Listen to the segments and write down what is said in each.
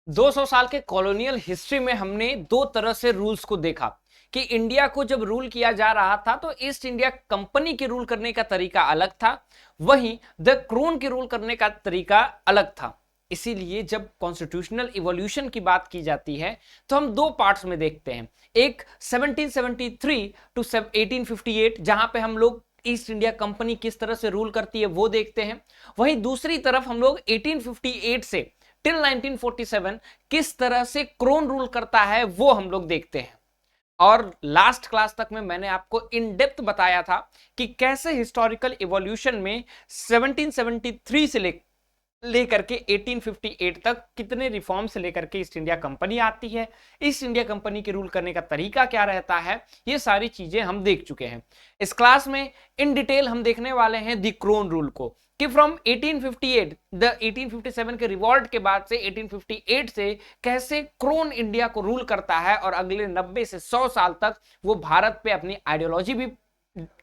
200 साल के colonial history में हमने दो तरह से रूल्स को देखा कि इंडिया को जब रूल किया जा रहा था तो ईस्ट इंडिया कंपनी के रूल करने का तरीका अलग था, वहीं द क्रोन के रूल करने का तरीका अलग था। इसीलिए जब कॉन्स्टिट्यूशनल इवोल्यूशन की बात की जाती है तो हम दो पार्ट्स में देखते हैं, एक 1773 टू 1858 जहां पे हम लोग ईस्ट इंडिया कंपनी किस तरह से रूल करती है वो देखते हैं, वहीं दूसरी तरफ हम लोग 1858 से टिल 1947 किस तरह से क्रोन रूल करता है वो हम लोग देखते हैं। और लास्ट क्लास तक में मैंने आपको इन डेप्थ बताया था कि कैसे हिस्टोरिकल इवोल्यूशन में 1773 से लेकर के 1858 तक कितने रिफॉर्म से लेकर के ईस्ट इंडिया कंपनी आती है, ईस्ट इंडिया कंपनी के रूल करने का तरीका क्या रहता है, ये सारी चीजें हम देख चुके हैं। इस क्लास में इन डिटेल हम देखने वाले हैं द क्रोन रूल को, कि फ्रॉम 1858 द 1857 के रिवॉल्ट के बाद से 1858 से कैसे क्रोन इंडिया को रूल करता है और अगले 90 से 100 साल तक वो भारत पे अपनी आइडियोलॉजी भी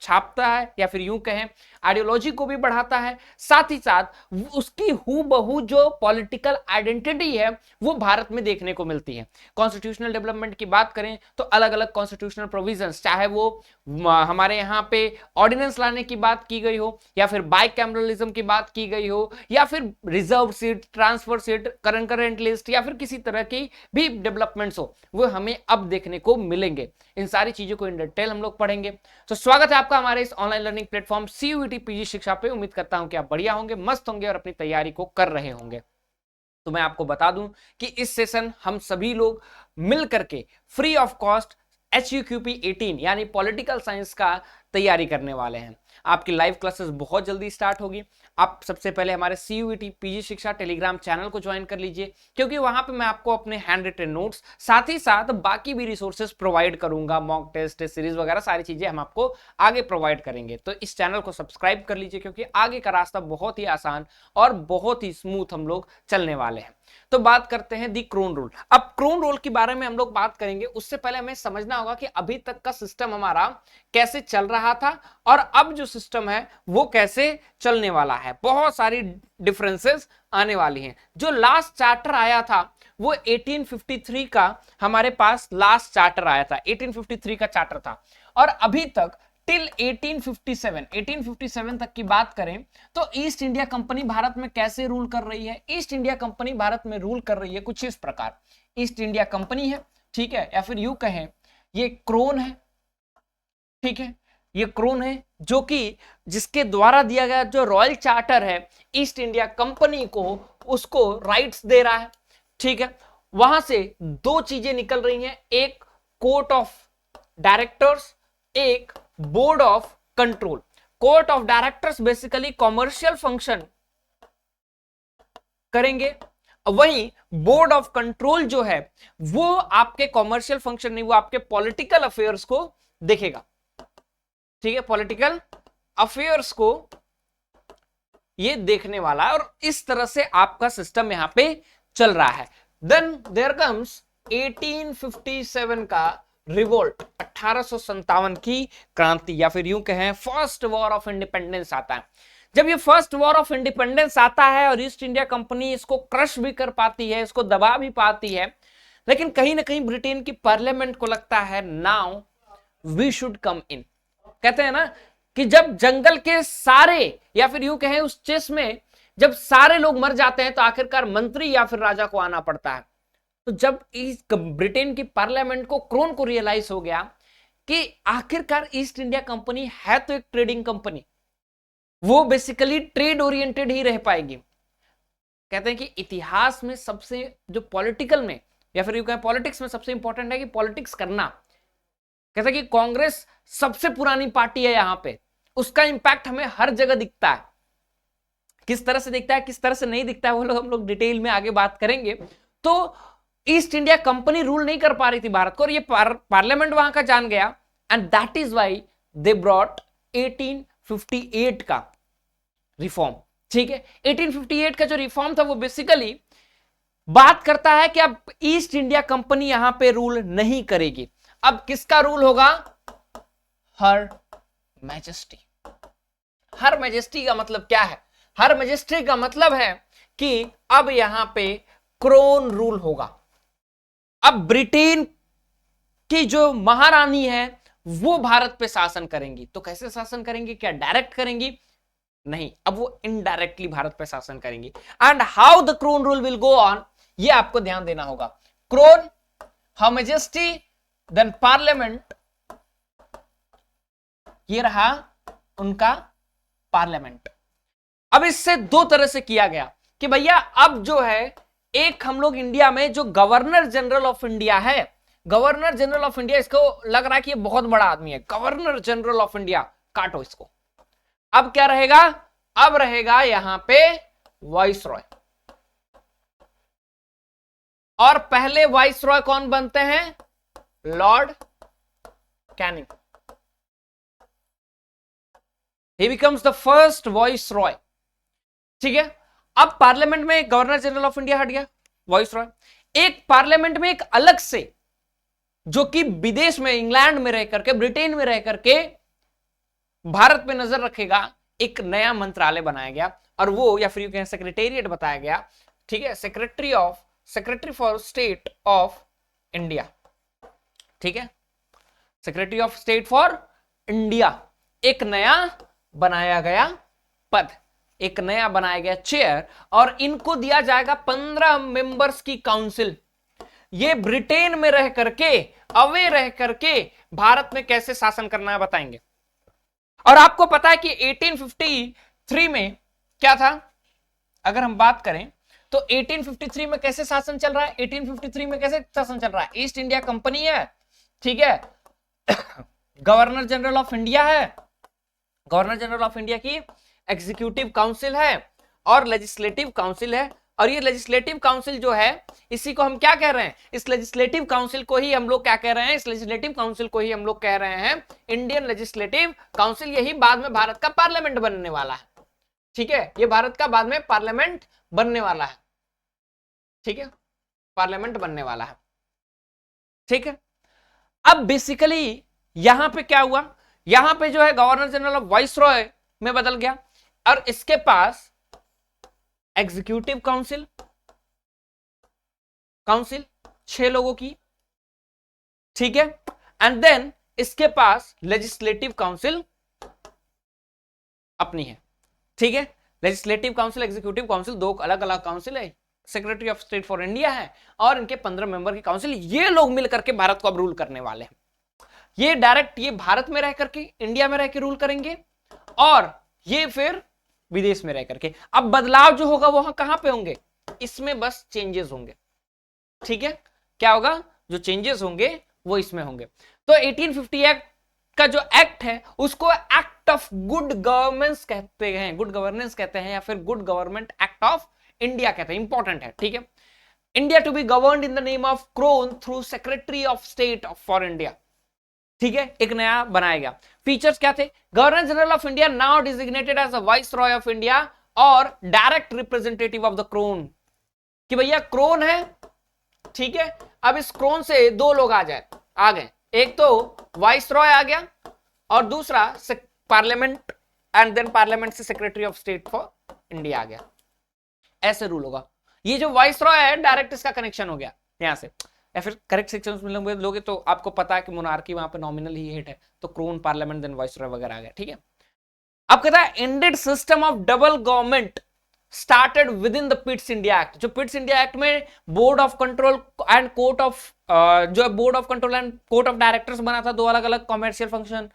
छापता है या फिर यूं कहें आइडियोलॉजी को भी बढ़ाता है, साथ ही साथ उसकी हूबहू जो पॉलिटिकल आइडेंटिटी है वो भारत में देखने को मिलती है। कॉन्स्टिट्यूशनल डेवलपमेंट की बात करें तो अलग अलग कॉन्स्टिट्यूशनल प्रोविजंस, चाहे वो हमारे यहाँ पे ऑर्डिनेंस लाने की बात की गई हो या फिर बाइकैमरलिज्म की बात की गई हो या फिर reserve seat, transfer seat, current list या फिर किसी तरह की भी डेवलपमेंट्स हो, वो हमें अब देखने को मिलेंगे। इन सारी चीजों को इन डिटेल हम लोग पढ़ेंगे। तो स्वागत है आपका हमारे इस online learning platform CUET PG शिक्षा पे। उम्मीद करता हूं कि आप बढ़िया होंगे, मस्त होंगे और अपनी तैयारी को कर रहे होंगे। तो मैं आपको बता दूं कि इस सेशन हम सभी लोग मिल करके फ्री ऑफ कॉस्ट HUQP 18 यानी पॉलिटिकल साइंस का तैयारी करने वाले हैं। आपकी लाइव क्लासेस बहुत जल्दी स्टार्ट होगी। आप सबसे पहले हमारे CUET पीजी शिक्षा टेलीग्राम चैनल को ज्वाइन कर लीजिए, क्योंकि वहां पे मैं आपको अपने हैंड रिटन नोट्स साथ ही साथ बाकी भी रिसोर्सेज प्रोवाइड करूंगा, मॉक टेस्ट सीरीज वगैरह सारी चीजें हम आपको आगे प्रोवाइड करेंगे। तो इस चैनल को सब्सक्राइब कर लीजिए, क्योंकि आगे का रास्ता बहुत ही आसान और बहुत ही स्मूथ हम लोग चलने वाले हैं। तो बात करते हैं दी क्रोन रूल। अब क्रोन रूल के बारे में हम लोग बात करेंगे, उससे पहले हमें समझना होगा कि अभी तक का सिस्टम हमारा कैसे चल रहा था और अब जो सिस्टम है वो कैसे चलने वाला है। बहुत सारी डिफरेंसेस आने वाली हैं। जो लास्ट चार्टर आया था वो 1853 का हमारे पास लास्ट चार्टर आया था, 1853 का चार्टर था। और अभी तक टिल 1857 तक की बात करें तो ईस्ट इंडिया कंपनी भारत में कैसे रूल कर रही है। ईस्ट इंडिया कंपनी भारत में रूल कर रही है कुछ इस प्रकार। ईस्ट इंडिया कंपनी है, ठीक है, या फिर यूं कहें ये क्रोन है, ठीक है, ये क्रोन है जो कि जिसके द्वारा दिया गया जो रॉयल चार्टर है ईस्ट इंडिया कंपनी को, उसको राइट्स दे रहा है, ठीक है। वहां से दो चीजें निकल रही हैं, एक कोर्ट ऑफ डायरेक्टर्स, एक board of control. Court of directors basically commercial function करेंगे, वहीं बोर्ड ऑफ कंट्रोल जो है वो आपके कॉमर्शियल फंक्शन नहीं, वो आपके पॉलिटिकल अफेयर्स को देखेगा, ठीक है, पॉलिटिकल अफेयर्स को ये देखने वाला है। और इस तरह से आपका सिस्टम यहां पे चल रहा है। देन देयर कम्स 1857 का रिवोल्ट, 1857 की क्रांति या फिर यूं कहें फर्स्ट वॉर ऑफ इंडिपेंडेंस आता है। जब ये फर्स्ट वॉर ऑफ इंडिपेंडेंस आता है और ईस्ट इंडिया कंपनी इसको क्रश भी कर पाती है, इसको दबा भी पाती है, लेकिन कहीं ना कहीं ब्रिटेन की पार्लियामेंट को लगता है नाउ वी शुड कम इन। कहते हैं ना कि जब जंगल के सारे या फिर यूं कहें उस चेस में जब सारे लोग मर जाते हैं तो आखिरकार मंत्री या फिर राजा को आना पड़ता है। तो जब इस ब्रिटेन की पार्लियामेंट को, क्रोन को रियलाइज हो गया कि आखिरकार ईस्ट इंडिया कंपनी है तो एक ट्रेडिंग कंपनी, वो बेसिकली ट्रेड ओरिएंटेड ही रह पाएगी। कहते हैं कि इतिहास में सबसे जो पॉलिटिकल में या फिर यूं कहें पॉलिटिक्स में सबसे इंपॉर्टेंट है कि पॉलिटिक्स करना। कहते हैं कि कांग्रेस सबसे पुरानी पार्टी है यहां पे, उसका इंपैक्ट हमें हर जगह दिखता है। किस तरह से दिखता है, किस तरह से नहीं दिखता है, वो लोग हम लोग डिटेल में आगे बात करेंगे। तो ईस्ट इंडिया कंपनी रूल नहीं कर पा रही थी भारत को और ये पार्लियामेंट वहां का जान गया, and that is why they brought 1858 का रिफॉर्म, ठीक है। 1858 का जो रिफॉर्म था वो बेसिकली बात करता है कि अब ईस्ट इंडिया कंपनी यहां पे रूल नहीं करेगी। अब किसका रूल होगा? हर मैजेस्टी। हर मैजेस्टी का मतलब क्या है? हर मैजेस्टी का मतलब है कि अब यहां पे क्रोन रूल होगा। अब ब्रिटेन की जो महारानी है वो भारत पे शासन करेंगी। तो कैसे शासन करेंगी? क्या डायरेक्ट करेंगी? नहीं, अब वो इनडायरेक्टली भारत पे शासन करेंगी। And how the crown rule will go on, ये आपको ध्यान देना होगा। Crown, her majesty, then parliament, ये रहा उनका पार्लियामेंट। अब इससे दो तरह से किया गया कि भैया अब जो है एक हम लोग इंडिया में जो गवर्नर जनरल ऑफ इंडिया है, गवर्नर जनरल ऑफ इंडिया, इसको लग रहा है कि ये बहुत बड़ा आदमी है, गवर्नर जनरल ऑफ इंडिया, काटो इसको। अब क्या रहेगा? अब रहेगा यहां पे वाइस रॉय। और पहले वाइस रॉय कौन बनते हैं? Lord Canning. He becomes the first vice Roy. ठीक है, अब पार्लियामेंट में गवर्नर जनरल ऑफ इंडिया हट गया, वाइस रॉय। एक पार्लियामेंट में एक अलग से, जो कि विदेश में, इंग्लैंड में रह करके, ब्रिटेन में रह करके भारत पे नजर रखेगा, एक नया मंत्रालय बनाया गया। और वो, या फिर यू कहें सेक्रेटेरिएट बताया गया। ठीक है, secretary for state of India. ठीक है, secretary of state for India, एक नया बनाया गया पद, एक नया बनाया गया चेयर। और इनको दिया जाएगा 15 मेंबर्स की काउंसिल। ये ब्रिटेन में रह करके, अवे रह करके भारत में कैसे शासन करना है बताएंगे। और आपको पता है कि 1853 में क्या था? अगर हम बात करें तो 1853 में कैसे शासन चल रहा है? 1853 में कैसे शासन चल रहा है? ईस्ट इंडिया कंपनी है, ठीक है, गवर्नर जनरल ऑफ इंडिया है, गवर्नर जनरल ऑफ इंडिया की एग्जीक्यूटिव काउंसिल है और लेजिस्लेटिव काउंसिल है। और ये लेजिस्लेटिव काउंसिल जो है, इसी को हम क्या कह रहे हैं? इस लेजिस्लेटिव काउंसिल को ही हम लोग क्या कह रहे हैं? इस लेजिस्लेटिव काउंसिल को ही हम लोग कह रहे हैं इंडियन लेजिस्लेटिव काउंसिल। यही बाद में भारत का पार्लियामेंट बनने वाला है। ठीक है, ये भारत का बाद में पार्लियामेंट बनने वाला है। ठीक है, पार्लियामेंट बनने वाला है। ठीक है, अब बेसिकली यहां पे क्या हुआ? यहां पे जो है गवर्नर जनरल ऑफ वाइसरॉय में बदल गया और इसके पास एग्जीक्यूटिव काउंसिल 6 लोगों की, ठीक है, एंड देन इसके पास लेजिस्लेटिव काउंसिल अपनी है। ठीक है, लेजिस्लेटिव काउंसिल, एग्जीक्यूटिव काउंसिल, दो अलग अलग काउंसिल है। Secretary of state for India है और इनके 15 मेंबर की काउंसिल। ये लोग मिलकर के भारत को अब रूल करने वाले हैं। ये डायरेक्ट ये भारत में रह करके, इंडिया में रह के रूल करेंगे और ये फिर विदेश में रह करके। अब बदलाव जो होगा वहां कहां पे होंगे? इसमें बस चेंजेस होंगे। ठीक है, क्या होगा? जो चेंजेस होंगे वो इसमें होंगे। तो 1850 एक्ट का जो एक्ट है उसको एक्ट ऑफ गुड गवर्नेंस कहते हैं, गुड गवर्नेंस कहते हैं, या फिर good government act of India कहते हैं। इंपॉर्टेंट है। ठीक है, India to be governed in the name of crown through secretary of state for India. ठीक है, एक नया बनाया गया। फीचर्स क्या थे? Governor general of India now designated as a viceroy of India और direct representative of the crown. कि भैया क्रोन है, ठीक है, अब इस क्रोन से 2 लोग आ गए। एक तो वाइस रॉय आ गया और दूसरा पार्लियामेंट, एंड देन पार्लियामेंट से secretary of state for India आ गया। ऐसे रूल होगा। ये जो वाइस रॉय है डायरेक्ट इसका कनेक्शन हो गया यहां से, या फिर करेक्ट सेक्शन में लोगे तो आपको पता है कि मोनार्की वहां पे नॉमिनल ही हेड है, तो क्रोन, पार्लियामेंट, देन वाइसरॉय वगैरह आ गया। ठीक है, अब कहता है Indian system of double government started with in the Pitt's India act. जो पिट्स इंडिया एक्ट में board of control and court of जो board of control and court of directors बना था, 2 अलग अलग कॉमर्शियल फंक्शन,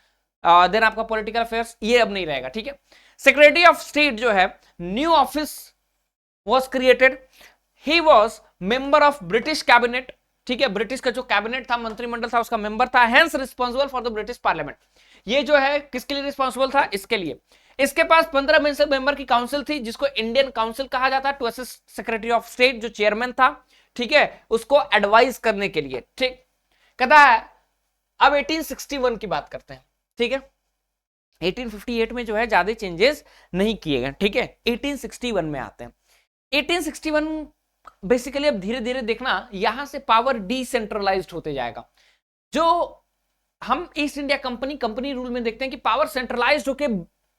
देन आपका political affairs, ये अब नहीं रहेगा। ठीक है, सेक्रेटरी ऑफ स्टेट जो है, new office was created. He was member of British cabinet. ठीक है, ब्रिटिश का जो कैबिनेट था, मंत्रिमंडल था, उसका मेंबर था। Hence responsible for the British parliament. ये जो है किसके लिए रिस्पॉन्सिबल था? इसके लिए। इसके पास 15 मेंबर की काउंसिल थी जिसको इंडियन काउंसिल कहा जाता है, to assist secretary of state जो चेयरमैन था। ठीक है, उसको एडवाइस करने के लिए। ठीक, कहता है अब 1861 की बात करते हैं। ठीक है, 1858 में जो है ज्यादा चेंजेस नहीं किए गए। ठीक है, 1861 में आते हैं। 1861 बेसिकली अब धीरे धीरे देखना यहां से पावर डिसेंट्रलाइज्ड होते जाएगा। जो हम ईस्ट इंडिया कंपनी रूल में देखते हैं कि पावर सेंट्रलाइज्ड होके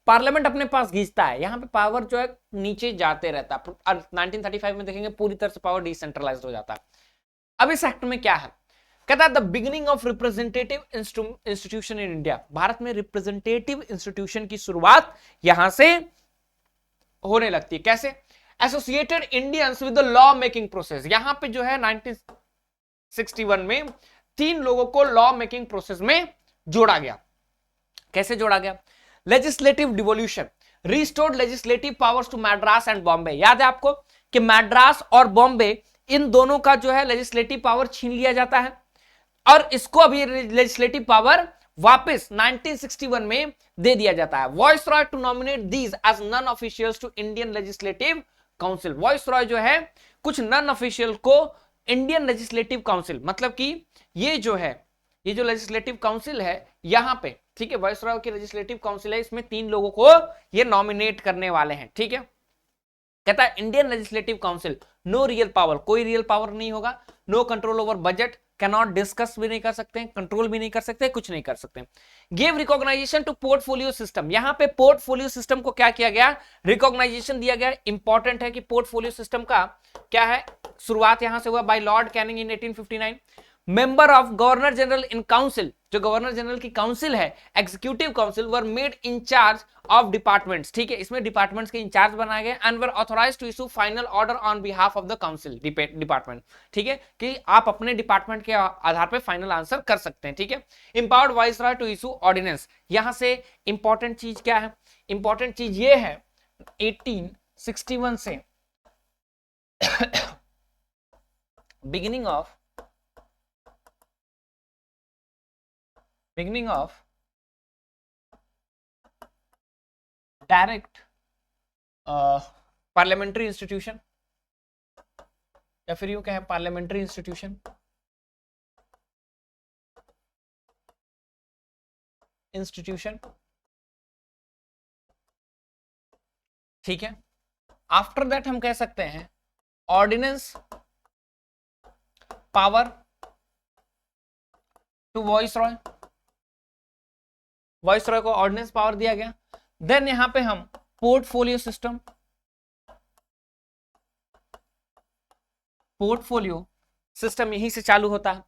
पार्लियामेंट अपने पास खींचता है, यहां पे पावर जो है नीचे जाते रहता है। 1935 में देखेंगे पूरी तरह से पावर डिसेंट्रलाइज्ड हो जाता है। अब इस एक्ट में क्या है, कहता है the beginning of representative institution in India, Bharat में रिप्रेजेंटेटिव इंस्टीट्यूशन की शुरुआत यहां से होने लगती है। कैसे? Associated Indians with the law making process, यहां पे जो है 1961 में 3 लोगों को लॉ मेकिंग प्रोसेस में जोड़ा गया। कैसे जोड़ा गया? Legislative devolution, restored legislative powers to Madras and Bombay. याद है आपको कि मैड्रास और बॉम्बे इन दोनों का जो है लेजिस्लेटिव पावर छीन लिया जाता है और इसको अभी लेजिस्लेटिव पावर वापस 1961 में दे दिया जाता है। Viceroy to nominate these as non officials to Indian legislative council. Viceroy जो है कुछ नॉन ऑफिशियल को इंडियन लेजिस्लेटिव काउंसिल, मतलब कि ये जो है, ये जो लेजिस्लेटिव काउंसिल है यहां पे, ठीक है, वॉइस रॉय की लेजिस्लेटिव काउंसिल है, इसमें 3 लोगों को ये नॉमिनेट करने वाले हैं। ठीक है, कहता है Indian legislative council no real power, कोई रियल पावर नहीं होगा। No control over budget, cannot discuss भी नहीं कर सकते, कंट्रोल भी नहीं कर सकते, कुछ नहीं कर सकते। Give recognisation to portfolio system, यहां पे पोर्टफोलियो सिस्टम को क्या किया गया? रिकॉग्नाइजेशन दिया गया। इंपॉर्टेंट है कि पोर्टफोलियो सिस्टम का क्या है, शुरुआत यहां से हुआ by Lord Canning in 1859। Member of governor general in council, जो गवर्नर जनरल की काउंसिल है, executive council, were made in charge of departments. ठीक है, इसमें डिपार्टमेंट्स के इंचार्ज बनाए गए and were authorised to issue final order on behalf of the council department. ठीक है, कि आप अपने डिपार्टमेंट के आधार पर फाइनल आंसर कर सकते हैं। ठीक है, empowered viceroy to issue ordinance. यहां से इंपॉर्टेंट चीज क्या है? इंपॉर्टेंट चीज ये है 1861 से beginning of direct parliamentary institution, या फिर यूं कहें पार्लियामेंट्री इंस्टीट्यूशन। ठीक है, आफ्टर दैट हम कह सकते हैं ordinance power to viceroy, viceroy को ऑर्डिनेंस पावर दिया गया। देन यहां पे हम पोर्टफोलियो सिस्टम, पोर्टफोलियो सिस्टम यहीं से चालू होता है।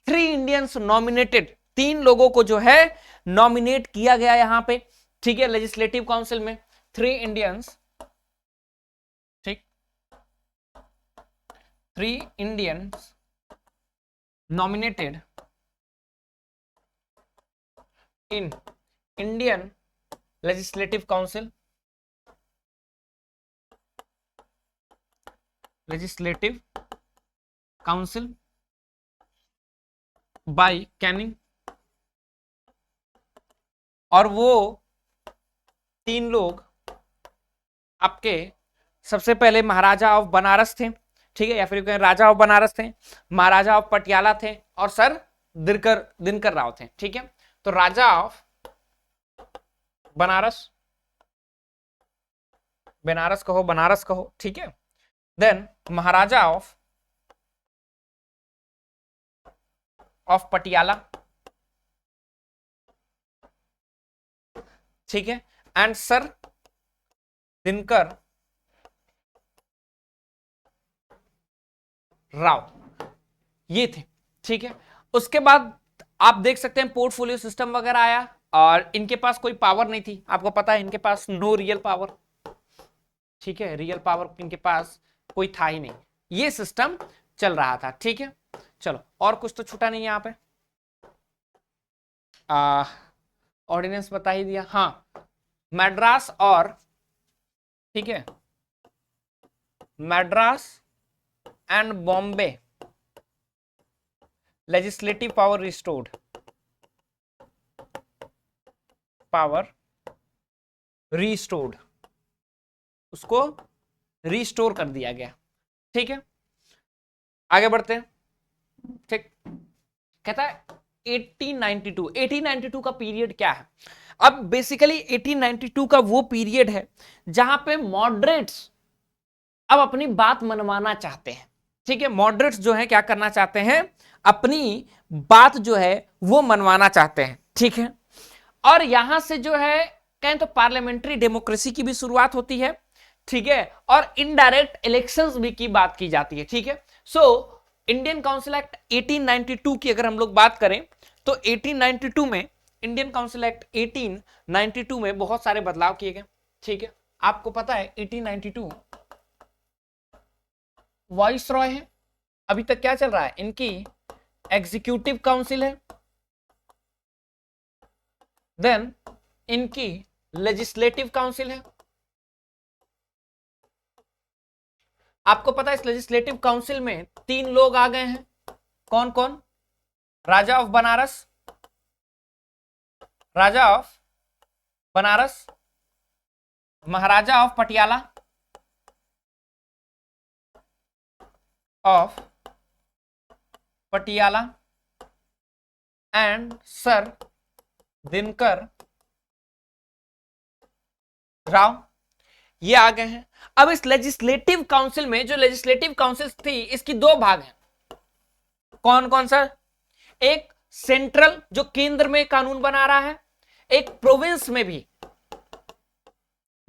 3 इंडियंस नॉमिनेटेड, 3 लोगों को जो है नॉमिनेट किया गया यहां पे। ठीक है, लेजिस्लेटिव काउंसिल में 3 इंडियंस, ठीक, 3 Indians nominated in Indian Legislative Council, by Canning, और वो 3 लोग आपके सबसे पहले महाराजा ऑफ बनारस थे। ठीक है, या फिर कहें राजा ऑफ बनारस थे, महाराजा ऑफ पटियाला थे और सर दिनकर राव थे। ठीक है, तो राजा ऑफ बनारस कहो, ठीक है। देन महाराजा ऑफ पटियाला, ठीक है, एंड सर दिनकर राव, ये थे। ठीक है, उसके बाद आप देख सकते हैं पोर्टफोलियो सिस्टम वगैरह आया और इनके पास कोई पावर नहीं थी, आपको पता है इनके पास नो रियल पावर। ठीक है, रियल पावर इनके पास कोई था ही नहीं, ये सिस्टम चल रहा था। ठीक है, चलो और कुछ तो छूटा नहीं यहाँ पे। ऑर्डिनेंस बता ही दिया। हाँ, मैड्रास और, ठीक है, Madras and Bombay legislative power restored, उसको रिस्टोर कर दिया गया। ठीक है, आगे बढ़ते हैं। ठीक, कहता है 1892 का पीरियड क्या है? अब बेसिकली 1892 का वो पीरियड है जहां पे मॉडरेट्स अब अपनी बात मनवाना चाहते हैं। ठीक है, मॉडरेट्स जो है क्या करना चाहते हैं? अपनी बात जो है वो मनवाना चाहते हैं। ठीक है, और यहां से जो है कहें तो पार्लियामेंट्री डेमोक्रेसी की भी शुरुआत होती है, ठीक है, और इनडायरेक्ट इलेक्शंस भी की बात की जाती है, ठीक है। सो इंडियन काउंसिल एक्ट 1892 की अगर हम लोग बात करें तो 1892 में, इंडियन काउंसिल एक्ट 1892 में बहुत सारे बदलाव किए गए, ठीक है। आपको पता है 1892 वॉइस रॉय है, अभी तक क्या चल रहा है, इनकी एग्जीक्यूटिव काउंसिल है, देन इनकी लेजिस्लेटिव काउंसिल है। आपको पता है इस लेजिस्लेटिव काउंसिल में 3 लोग आ गए हैं, कौन कौन, Raja of Banaras, Raja of Banaras, Maharaja of Patiala of Patiala and sir Dinkar Rao, ये आ गए हैं। अब इस लेजिस्लेटिव काउंसिल में, जो लेजिस्लेटिव काउंसिल थी, इसकी 2 भाग हैं, कौन कौन सा, एक सेंट्रल जो केंद्र में कानून बना रहा है, एक प्रोविंस में भी,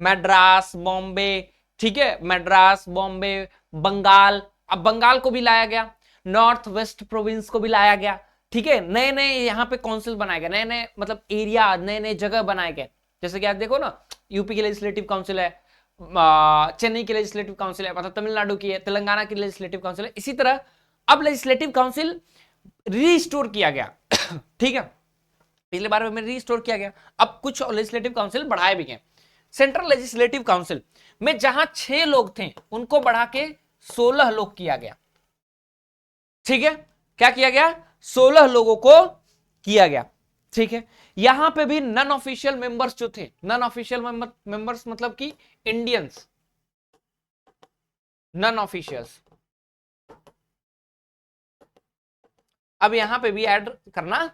मद्रास, बॉम्बे, ठीक है, मद्रास, बॉम्बे, बंगाल, अब बंगाल को भी लाया गया, नॉर्थ वेस्ट प्रोविंस को भी लाया गया, ठीक है। नए नए यहाँ पे काउंसिल बनाए गए, नए नए मतलब एरिया, नए नए जगह बनाए गए, जैसे कि आप देखो ना, यूपी की लेजिस्लेटिव काउंसिल है, चेन्नई की लेजिस्लेटिव काउंसिल है, मतलब तमिलनाडु की है, तेलंगाना की लेजिस्लेटिव काउंसिल है, इसी तरह अब लेजिस्लेटिव काउंसिल रीस्टोर किया गया ठीक है, पिछले बार में रीस्टोर किया गया, अब कुछ लेजिस्लेटिव काउंसिल बढ़ाए भी गए। सेंट्रल लेजिस्लेटिव काउंसिल में जहां 6 लोग थे उनको बढ़ा के 16 लोग किया गया, ठीक है, क्या किया गया, 16 लोगों को किया गया, ठीक है। यहां पे भी नॉन ऑफिशियल मेंबर्स जो थे, नॉन ऑफिशियल मेंबर्स मतलब कि इंडियंस, नॉन ऑफिशियल्स, अब यहां पे भी ऐड करना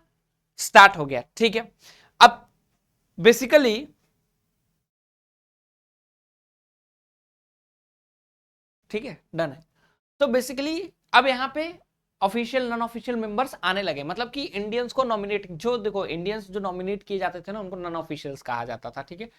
स्टार्ट हो गया, ठीक है। अब बेसिकली ठीक है, डन है। तो बेसिकली अब यहां पे ऑफिशियल नॉन ऑफिशियल मेंबर्स आने लगे, मतलब कि इंडियंस को नॉमिनेट, जो देखो इंडियंस जो नॉमिनेट किए जाते थे ना, उनको नॉन ऑफिशियल्स कहा जाता था, ठीक है।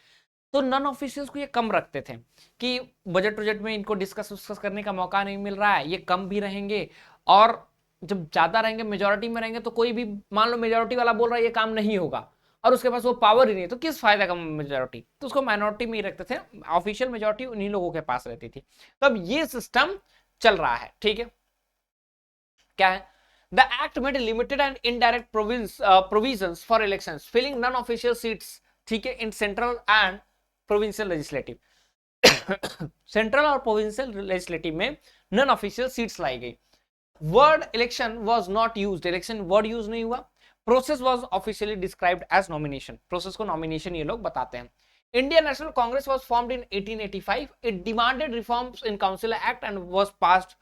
तो नॉन ऑफिशियल्स को ये कम रखते थे कि बजट प्रोजेक्ट में इनको डिस्कस करने का मौका नहीं मिल रहा है, ये कम भी रहेंगे, और जब ज्यादा रहेंगे, मेजोरिटी में रहेंगे, तो कोई भी मान लो मेजोरिटी वाला बोल रहा है ये काम नहीं होगा और उसके पास वो पावर ही नहीं है, तो किस फायदा का मेजोरिटी, तो उसको माइनॉरिटी में ही रखते थे, ऑफिशियल मेजोरिटी उन्हीं लोगों के पास रहती थी। तो अब ये सिस्टम चल रहा है, ठीक है। क्या है, the act made limited and indirect provisions for elections filling non official seats, ठीक है, in central and provincial legislative central और प्रोविंशियल लेजिस्लेटिव में नॉन ऑफिशियल सीट्स लाई गई। Word election was not used, election word use नहीं हुआ। Process was officially described as nomination, process को nomination ये लोग बताते हैं। Indian national congress was formed in 1885, it demanded reforms in council act and was passed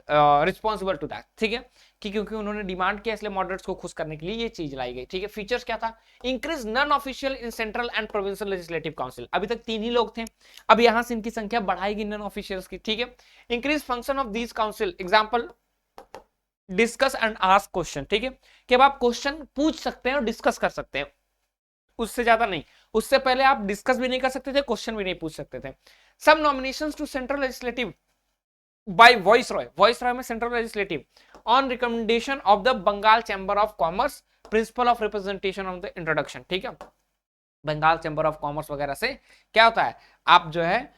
responsible to that, ठीक है, कि क्योंकि उन्होंने डिमांड किया इसलिए मॉडरेट्स को खुश करने के लिए ये चीज लाई गई, ठीक है। फीचर्स क्या था, increase non official in central and provincial legislative council, अभी तक 3 ही लोग थे, अब यहां से इनकी संख्या बढ़ाएगी नॉन ऑफिशियल्स की, ठीक है। Increase function of these council, example discuss and ask question, ठीक है, कि अब आप क्वेश्चन पूछ सकते हैं और डिस्कस कर सकते हैं, उससे ज्यादा नहीं, उससे पहले आप डिस्कस भी नहीं कर सकते थे, क्वेश्चन भी नहीं पूछ सकते थे। Some nominations to central legislative by viceroy में central legislative on recommendation of the Bengal chamber of commerce, principle of representation of the introduction, ठीक है। बंगाल चैम्बर ऑफ कॉमर्स वगैरह से क्या होता है, आप जो है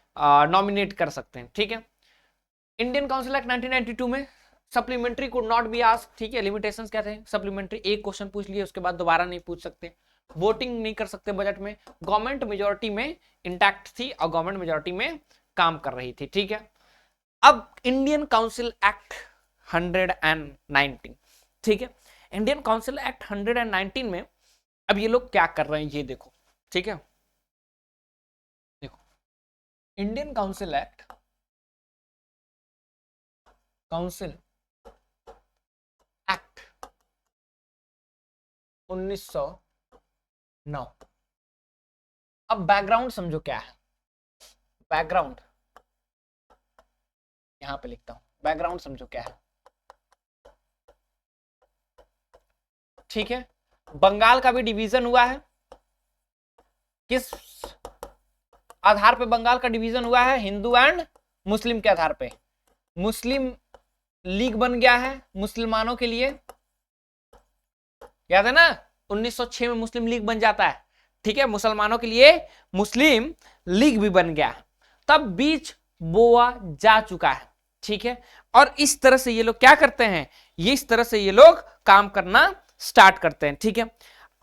नॉमिनेट कर सकते हैं, ठीक है। इंडियन काउंसिल एक्ट 1992 में supplementary could not be asked, ठीक है, लिमिटेशंस क्या थे, सप्लीमेंट्री एक क्वेश्चन पूछ लिए उसके बाद दोबारा नहीं पूछ सकते, वोटिंग नहीं कर सकते बजट में, गवर्नमेंट मेजोरिटी में इंटैक्ट थी और गवर्नमेंट मेजोरिटी में काम कर रही थी, ठीक है। अब इंडियन काउंसिल एक्ट 119, ठीक है, इंडियन काउंसिल एक्ट 119 में अब ये लोग क्या कर रहे हैं ये देखो, ठीक है, देखो Indian council act, council act 1909, अब बैकग्राउंड समझो क्या है, बैकग्राउंड यहां पे लिखता हूं, बैकग्राउंड समझो क्या है, ठीक है। बंगाल का भी डिवीजन हुआ है, किस आधार पे बंगाल का डिवीजन हुआ है, हिंदू एंड मुस्लिम के आधार पे। मुस्लिम लीग बन गया है मुसलमानों के लिए, याद है ना, 1906 में मुस्लिम लीग बन जाता है, ठीक है, मुसलमानों के लिए मुस्लिम लीग भी बन गया, तब बीच बोआ जा चुका है, ठीक है। और इस तरह से ये लोग क्या करते हैं, ये इस तरह से ये लोग काम करना स्टार्ट करते हैं, ठीक है।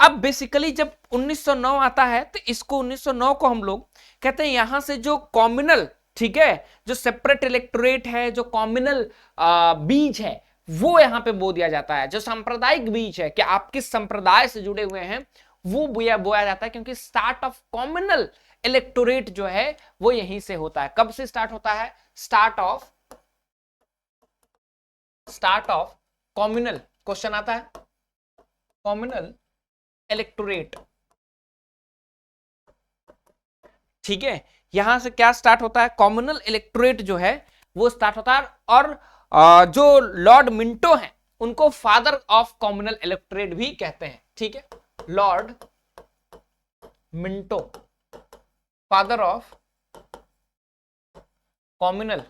अब बेसिकली जब 1909 आता है तो इसको 1909 को हम लोग कहते हैं यहां से जो कॉम्युनल, ठीक है, जो सेपरेट इलेक्टोरेट है, जो कॉम्युनल बीज है, वो यहां पे बो दिया जाता है। जो सांप्रदायिक बीज है कि आप किस संप्रदाय से जुड़े हुए हैं, वो बोया जाता है, क्योंकि स्टार्ट ऑफ कॉम्युनल इलेक्टोरेट जो है वो यहीं से होता है। कब से स्टार्ट होता है, स्टार्ट ऑफ कॉम्युनल, क्वेश्चन आता है, कॉम्युनल इलेक्टोरेट, ठीक है, यहां से क्या स्टार्ट होता है, कॉम्युनल इलेक्टोरेट जो है वो स्टार्ट होता है। और जो लॉर्ड मिंटो हैं उनको फादर ऑफ कॉम्युनल इलेक्टोरेट भी कहते हैं, ठीक है, Lord Minto father of communal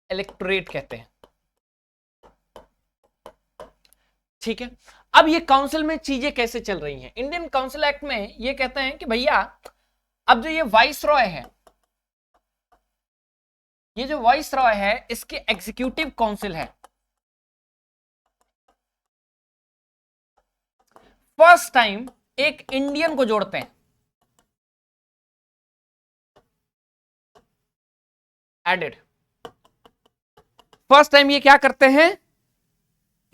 electorate कहते हैं, ठीक है। अब ये काउंसिल में चीजें कैसे चल रही हैं, इंडियन काउंसिल एक्ट में ये कहते हैं कि भैया अब जो ये वाइस रॉय है, ये जो वाइस रॉय है इसके एग्जीक्यूटिव काउंसिल है, फर्स्ट टाइम एक इंडियन को जोड़ते हैं, एडेड, फर्स्ट टाइम ये क्या करते हैं,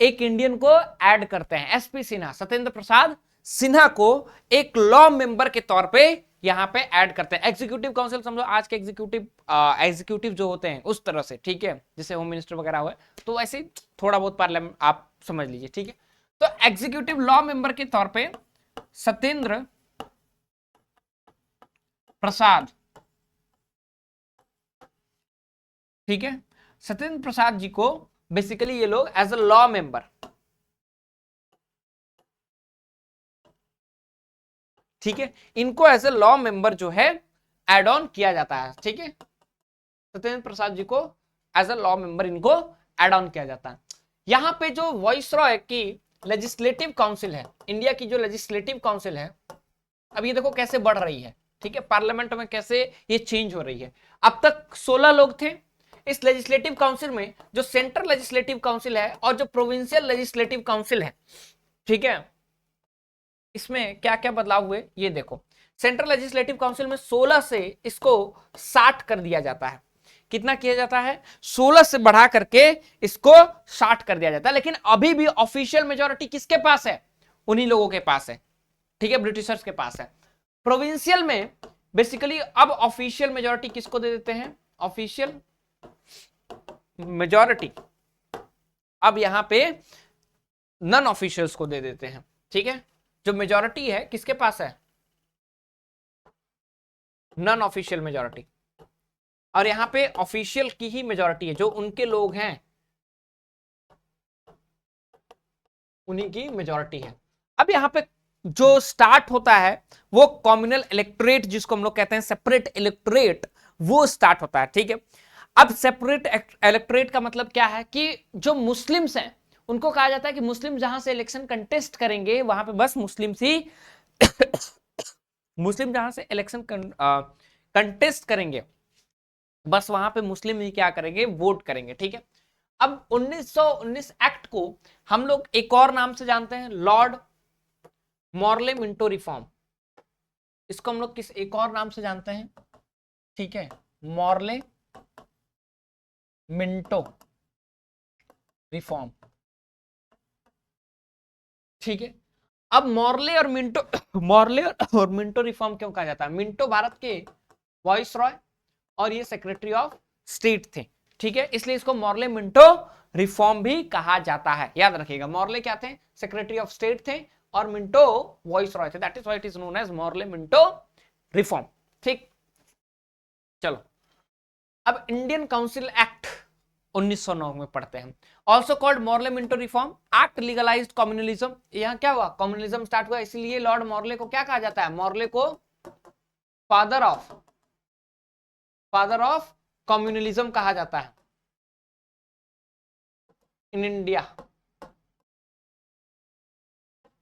एक इंडियन को ऐड करते हैं, एसपी सिन्हा, सत्येंद्र प्रसाद सिन्हा को एक लॉ मेंबर के तौर पे यहां पे ऐड करते हैं। एग्जीक्यूटिव काउंसिल समझो आज के एग्जीक्यूटिव जो होते हैं उस तरह से, ठीक है, जैसे होम मिनिस्टर वगैरह हुए, तो ऐसे थोड़ा बहुत पार्लियामेंट आप समझ लीजिए, ठीक है। तो एग्जीक्यूटिव लॉ मेंबर के तौर पे सत्येंद्र प्रसाद, ठीक है, सत्येंद्र प्रसाद जी को बेसिकली ये लोग एज अ लॉ मेंबर, ठीक है, इनको एज अ लॉ मेंबर जो है एड ऑन किया जाता है, ठीक है, सत्येंद्र प्रसाद जी को एज अ लॉ मेंबर इनको एड ऑन किया जाता है। यहां पे जो वाइसरॉय की लेजिस्लेटिव काउंसिल है, इंडिया की जो लेजिस्लेटिव काउंसिल है, अब ये देखो कैसे बढ़ रही है, ठीक है, पार्लियामेंट में कैसे ये चेंज हो रही है। अब तक 16 लोग थे इस लेजिस्लेटिव काउंसिल में, जो सेंट्रल लेजिस्लेटिव काउंसिल है और जो प्रोविंशियल लेजिस्लेटिव काउंसिल है, ठीक है, इसमें क्या क्या बदलाव हुए ये देखो। सेंट्रल लेजिस्लेटिव काउंसिल में 16 से इसको 60 कर दिया जाता है, कितना किया जाता है, 16 से बढ़ा करके इसको 60 कर दिया जाता है, लेकिन अभी भी ऑफिशियल मेजोरिटी किसके पास है, उन्हीं लोगों के पास है, ठीक है, ब्रिटिशर्स के पास है। प्रोविंशियल में बेसिकली अब ऑफिशियल मेजोरिटी किसको दे देते हैं, ऑफिशियल मेजोरिटी अब यहां पे नॉन ऑफिशियल्स को दे देते हैं, ठीक है, जो मेजोरिटी है किसके पास है, नॉन ऑफिशियल मेजोरिटी, और यहां पे ऑफिशियल की ही मेजोरिटी है, जो उनके लोग हैं उन्हीं की मेजोरिटी है। अब यहां पे जो स्टार्ट होता है वो कॉम्युनल इलेक्टोरेट, जिसको हम लोग कहते हैं सेपरेट इलेक्टोरेट, वो स्टार्ट होता है, ठीक है। अब सेपरेट इलेक्टोरेट का मतलब क्या है कि जो मुस्लिम्स हैं उनको कहा जाता है कि मुस्लिम जहां से इलेक्शन कंटेस्ट करेंगे वहां पे बस मुस्लिम्स ही मुस्लिम जहां से इलेक्शन कंटेस्ट करेंगे बस वहां पे मुस्लिम ही क्या करेंगे, वोट करेंगे, ठीक है। अब 1919 एक्ट को हम लोग एक और नाम से जानते हैं, लॉर्ड मॉर्ले मिंटो रिफॉर्म, इसको हम लोग किस एक और नाम से जानते हैं, ठीक है, मॉर्ले मिंटो रिफॉर्म, ठीक है। अब मॉर्ले और मिंटो रिफॉर्म क्यों कहा जाता है, मिंटो भारत के वाइसरॉय और ये सेक्रेटरी ऑफ स्टेट थे, ठीक है, इसलिए इसको मॉर्ले मिंटो रिफॉर्म भी कहा जाता है, याद रखिएगा। मॉर्ले क्या थे, सेक्रेटरी ऑफ स्टेट थे, और मिंटो वाइसरॉय थे, that is why it is known as Morley Minto reform, ठीक। चलो अब इंडियन काउंसिल एक्ट 1909 में पढ़ते हैं, also called Morley Minto reform act legalised communalism. यहाँ क्या हुआ, कम्युनलिज्म स्टार्ट हुआ, इसलिए लॉर्ड मॉर्ले को क्या कहा जाता है, मॉर्ले को फादर ऑफ कम्युनलिज्म कहा जाता है इन इंडिया।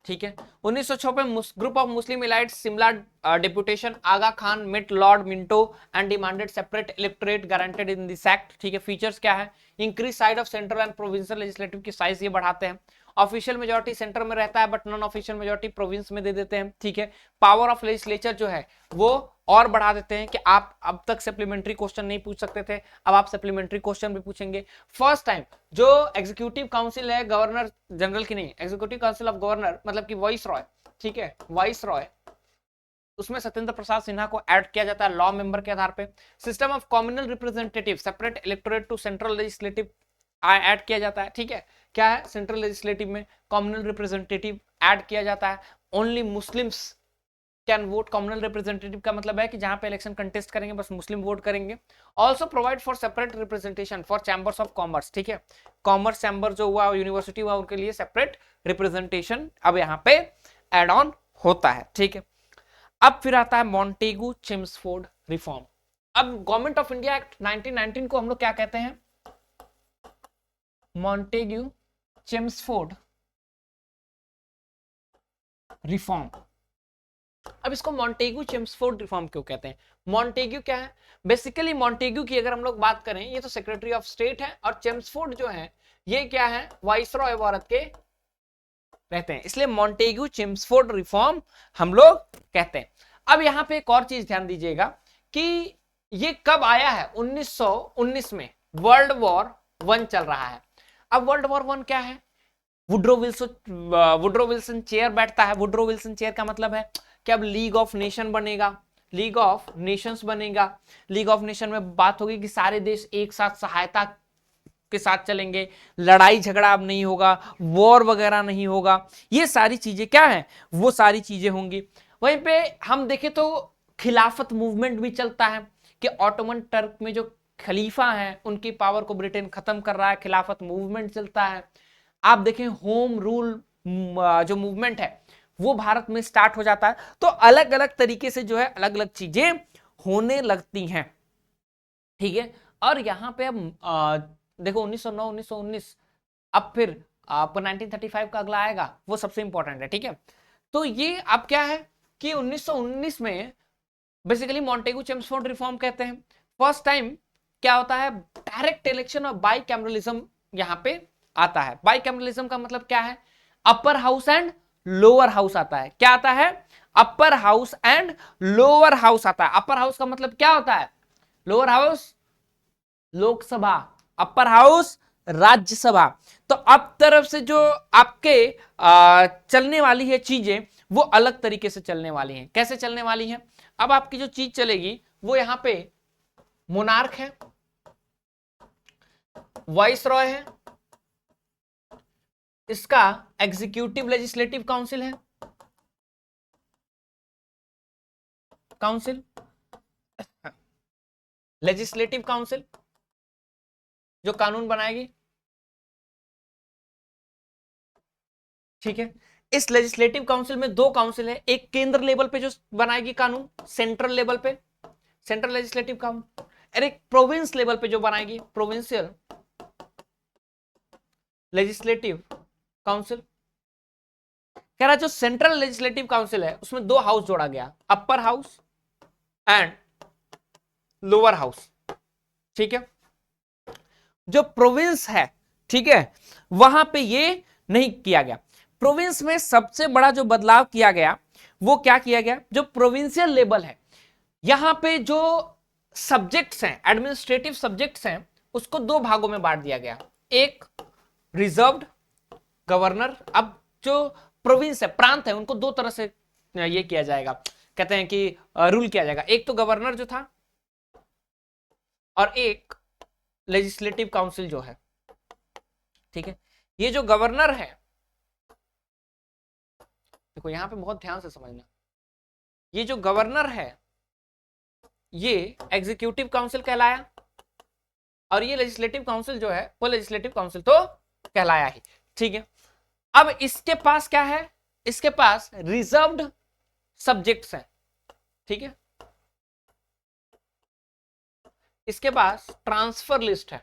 ठीक है। 1906 में group of Muslim elites Simla deputation Aga Khan met Lord Minto and demanded separate electorate guaranteed in this act. ठीक है। फीचर्स क्या है? Increase side of central and provincial legislative की साइज ये बढ़ाते हैं। ऑफिशियल मेजोरिटी सेंटर में रहता है but non official majority province में दे देते हैं। ठीक है। पावर ऑफ लेजिस्लेचर जो है वो और बढ़ा देते हैं कि आप अब तक सप्लीमेंट्री क्वेश्चन नहीं पूछ सकते थे, अब आप सप्लीमेंट्री क्वेश्चन भी पूछेंगे। फर्स्ट टाइम जो एग्जीक्यूटिव काउंसिल है गवर्नर जनरल की नहीं, एग्जीक्यूटिव काउंसिल ऑफ गवर्नर मतलब कि वाइस रॉय, ठीक है, वाइस रॉय, उसमें सत्येंद्र प्रसाद सिन्हा को ऐड किया जाता है लॉ मेंबर के आधार पे। System of communal representative separate electorate to central legislative add किया जाता है। ठीक है। क्या है? सेंट्रल लेजिस्लेटिव में कम्युनल रिप्रेजेंटेटिव ऐड किया जाता है। Only Muslims can vote. Communal representative का मतलब है कि जहां पे इलेक्शन कंटेस्ट करेंगे बस मुस्लिम वोट करेंगे। Also provide for separate representation for chambers of commerce. ठीक है। कॉमर्स चैम्बर जो हुआ यूनिवर्सिटी हुआ उनके लिए सेपरेट रिप्रेजेंटेशन अब यहाँ पे एड ऑन होता है। ठीक है। अब फिर आता है मॉन्टेगू चेम्सफोर्ड रिफॉर्म। अब गवर्नमेंट ऑफ इंडिया एक्ट 1919 को हम लोग क्या कहते हैं? Montagu Chelmsford reform. अब इसको मॉन्टेग्यू चेम्सफोर्ड रिफॉर्म क्यों कहते हैं? मॉन्टेग्यू क्या है? बेसिकली मॉन्टेग्यू की अगर हम लोग बात करें ये तो सेक्रेटरी ऑफ स्टेट है और चेम्सफोर्ड जो है ये क्या है? वाइसरॉय भारत के रहते हैं, इसलिए मॉन्टेग्यू चेम्सफोर्ड रिफॉर्म हम लोग कहते हैं। अब यहां पे एक और चीज ध्यान दीजिएगा कि ये कब आया है? 1919 में वर्ल्ड वॉर 1 चल रहा है। अब वर्ल्ड वॉर 1 क्या है? वुड्रो विल्सन चेयर बैठता है। वुड्रो विल्सन चेयर का मतलब है कि अब लीग ऑफ नेशन बनेगा, लीग ऑफ नेशंस बनेगा। लीग ऑफ नेशन में बात होगी कि सारे देश एक साथ सहायता के साथ चलेंगे, लड़ाई झगड़ा अब नहीं होगा, वॉर वगैरह नहीं होगा, ये सारी चीजें क्या है? वो सारी चीजें होंगी। वहीं पे हम देखें तो खिलाफत मूवमेंट भी चलता है कि ऑटोमन टर्क में जो खलीफा है उनकी पावर को ब्रिटेन खत्म कर रहा है, खिलाफत मूवमेंट चलता है। आप देखें होम रूल जो मूवमेंट है वो भारत में स्टार्ट हो जाता है। तो अलग अलग तरीके से जो है अलग अलग चीजें होने लगती हैं। ठीक है। और यहां पे अब देखो 1909 1919, अब फिर आपको 1935 का अगला आएगा वो सबसे इंपॉर्टेंट है। ठीक है। तो ये अब क्या है कि 1919 में बेसिकली मॉन्टेगू चेम्सफोर्ड रिफॉर्म कहते हैं। फर्स्ट टाइम क्या होता है? डायरेक्ट इलेक्शन और बाई कैमरलिज्म यहां पे आता है। बाई कैमरलिज्म का मतलब क्या है? Upper house and lower house आता है। क्या आता है? Upper house and lower house आता है। अपर हाउस का मतलब क्या होता है? Lower house Lok Sabha, upper house Rajya Sabha. तो अब तरफ से जो आपके चलने वाली है चीजें वो अलग तरीके से चलने वाली हैं। कैसे चलने वाली हैं? अब आपकी जो चीज चलेगी वो यहां पे मोनार्क है, वाइस रॉय है, इसका एग्जीक्यूटिव लेजिस्लेटिव काउंसिल है, काउंसिल लेजिस्लेटिव काउंसिल जो कानून बनाएगी। ठीक है। इस लेजिस्लेटिव काउंसिल में 2 काउंसिल है, एक केंद्र लेवल पे जो बनाएगी कानून सेंट्रल लेवल पे, सेंट्रल लेजिस्लेटिव काउंसिल, और एक प्रोविंस लेवल पे जो बनाएगी प्रोविंशियल लेजिस्लेटिव काउंसिल। कह रहा जो सेंट्रल लेजिस्लेटिव काउंसिल है उसमें 2 हाउस जोड़ा गया, upper house and lower house. ठीक है। जो प्रोविंस है, ठीक है, वहां पे ये नहीं किया गया। प्रोविंस में सबसे बड़ा जो बदलाव किया गया वो क्या किया गया? जो प्रोविंशियल लेवल है यहां पे जो सब्जेक्ट्स हैं, एडमिनिस्ट्रेटिव सब्जेक्ट्स हैं, उसको 2 भागों में बांट दिया गया। एक रिजर्व्ड गवर्नर। अब जो प्रोविंस है, प्रांत है, उनको 2 तरह से ये किया जाएगा, कहते हैं कि रूल किया जाएगा। एक तो गवर्नर जो था और एक लेजिस्लेटिव काउंसिल जो है। ठीक है। ये जो गवर्नर है, देखो यहां पे बहुत ध्यान से समझना, ये जो गवर्नर है ये एग्जीक्यूटिव काउंसिल कहलाया और ये लेजिस्लेटिव काउंसिल जो है वो लेजिस्लेटिव काउंसिल तो कहलाया ही। ठीक है। अब इसके पास क्या है? इसके पास रिजर्व्ड सब्जेक्ट्स हैं। ठीक है। इसके पास ट्रांसफर लिस्ट है,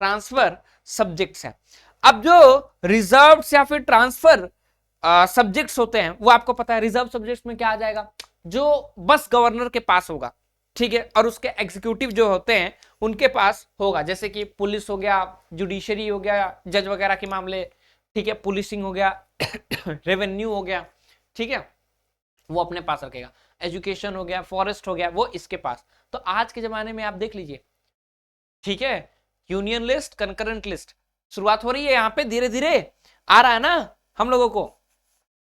ट्रांसफर सब्जेक्ट्स है। अब जो रिजर्व या फिर ट्रांसफर सब्जेक्ट्स होते हैं वो आपको पता है, रिजर्व सब्जेक्ट्स में क्या आ जाएगा, जो बस गवर्नर के पास होगा, ठीक है, और उसके एग्जीक्यूटिव जो होते हैं उनके पास होगा, जैसे कि पुलिस हो गया, जुडिशरी हो गया, जज वगैरह के मामले, ठीक है, पुलिसिंग हो गया, रेवेन्यू हो गया, ठीक है, वो अपने पास रखेगा, एजुकेशन हो गया, फॉरेस्ट हो गया, वो इसके पास। तो आज के जमाने में आप देख लीजिए, ठीक है, यूनियन लिस्ट, कंकरेंट लिस्ट शुरुआत हो रही है, यहां पे धीरे धीरे आ रहा है ना हम लोगों को,